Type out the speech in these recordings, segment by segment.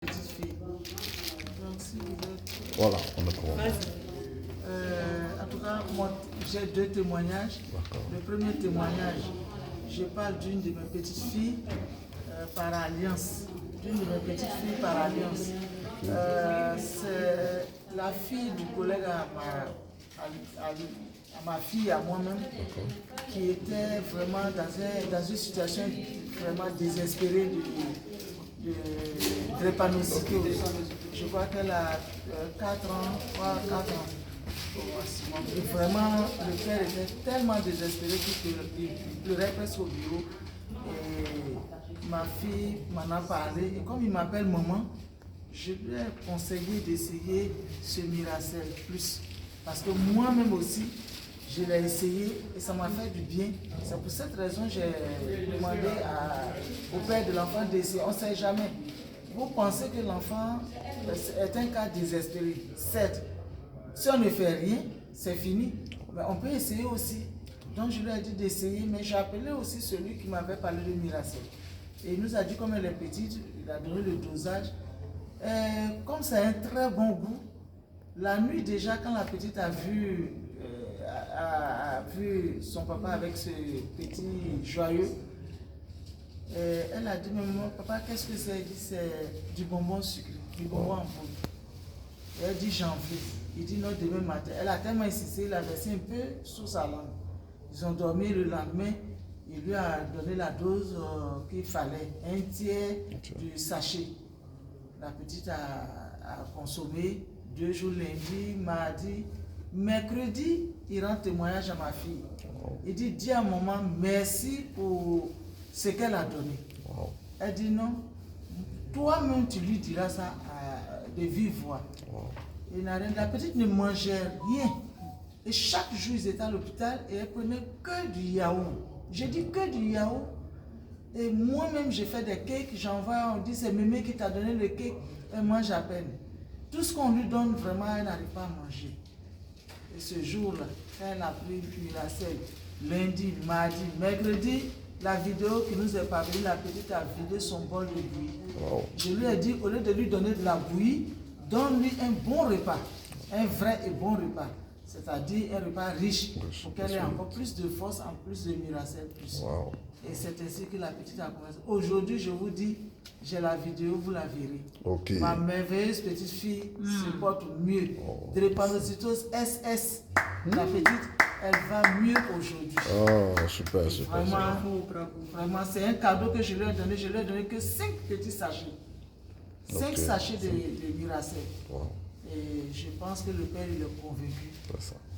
petite fille. Donc, si vous êtes... Voilà, on est pour. En tout cas, moi, j'ai deux témoignages. Le premier témoignage, je parle d'une de mes petites filles par alliance. D'une de mes petites filles par alliance. C'est la fille du collègue à ma fille, à moi-même, qui était vraiment dans une situation vraiment désespérée de drépanocytose. Je crois qu'elle a 4 ans, 3-4 ans. Et vraiment, le père était tellement désespéré qu'il pleurait presque au bureau. Et ma fille m'en a parlé. Et comme il m'appelle maman, je lui ai conseillé d'essayer ce Miracel Plus. Parce que moi-même aussi, je l'ai essayé et ça m'a fait du bien. C'est pour cette raison que j'ai demandé au père de l'enfant d'essayer. On ne sait jamais. Vous pensez que l'enfant est un cas désespéré. Certes, si on ne fait rien, c'est fini. Mais on peut essayer aussi. Donc je lui ai dit d'essayer, mais j'ai appelé aussi celui qui m'avait parlé de Miracel. Et il nous a dit comme elle est petite, il a donné le dosage. Comme ça a un très bon goût, la nuit déjà, quand la petite a vu son papa avec ce petit joyeux, elle a dit, maman, papa, qu'est-ce que c'est? Il dit, c'est du bonbon sucré, du bonbon en poudre. Et elle dit, j'en veux. Il dit, non, demain matin. Elle a tellement insisté, il a versé un peu sous sa langue. Ils ont dormi le lendemain, il lui a donné la dose qu'il fallait, un tiers du sachet. La petite a consommé 2 jours, lundi, mardi. Mercredi, il rend témoignage à ma fille. Il dit, dis à maman merci pour ce qu'elle a donné. Elle dit non, toi-même tu lui diras ça de vive voix. La petite ne mangeait rien. Et chaque jour, ils étaient à l'hôpital et elle prenait que du yaourt. J'ai dit que du yaourt. Et moi-même, j'ai fait des cakes, j'envoie, on dit c'est Mémé qui t'a donné le cake, elle mange à peine. Tout ce qu'on lui donne, vraiment, elle n'arrive pas à manger. Et ce jour-là, quand elle a pris Miracel, lundi, mardi, mercredi, la vidéo qui nous est parvenue, la petite a vidé son bol de bouillie. Je lui ai dit, au lieu de lui donner de la bouillie, donne-lui un bon repas, un vrai et bon repas. C'est-à-dire un repas riche pour qu'elle ait encore plus de force en plus de Miracel Plus. Et c'est ainsi que la petite a commencé. Aujourd'hui, je vous dis, j'ai la vidéo, vous la verrez. Ma merveilleuse petite fille se porte mieux. Drépanocytose SS. La petite, elle va mieux aujourd'hui. Oh, super, super. Vraiment, c'est un cadeau que je lui ai donné. Je lui ai donné que 5 petits sachets. 5 sachets de Miracel. Et je pense que le père il est convaincu.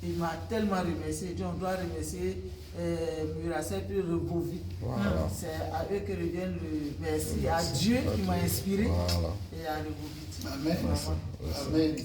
Il m'a tellement remercié. Il dit on doit remercier Miracel puis Rebovit. C'est à eux que revient le merci. À Dieu qui m'a inspiré et à Rebovit. Amen. Amen.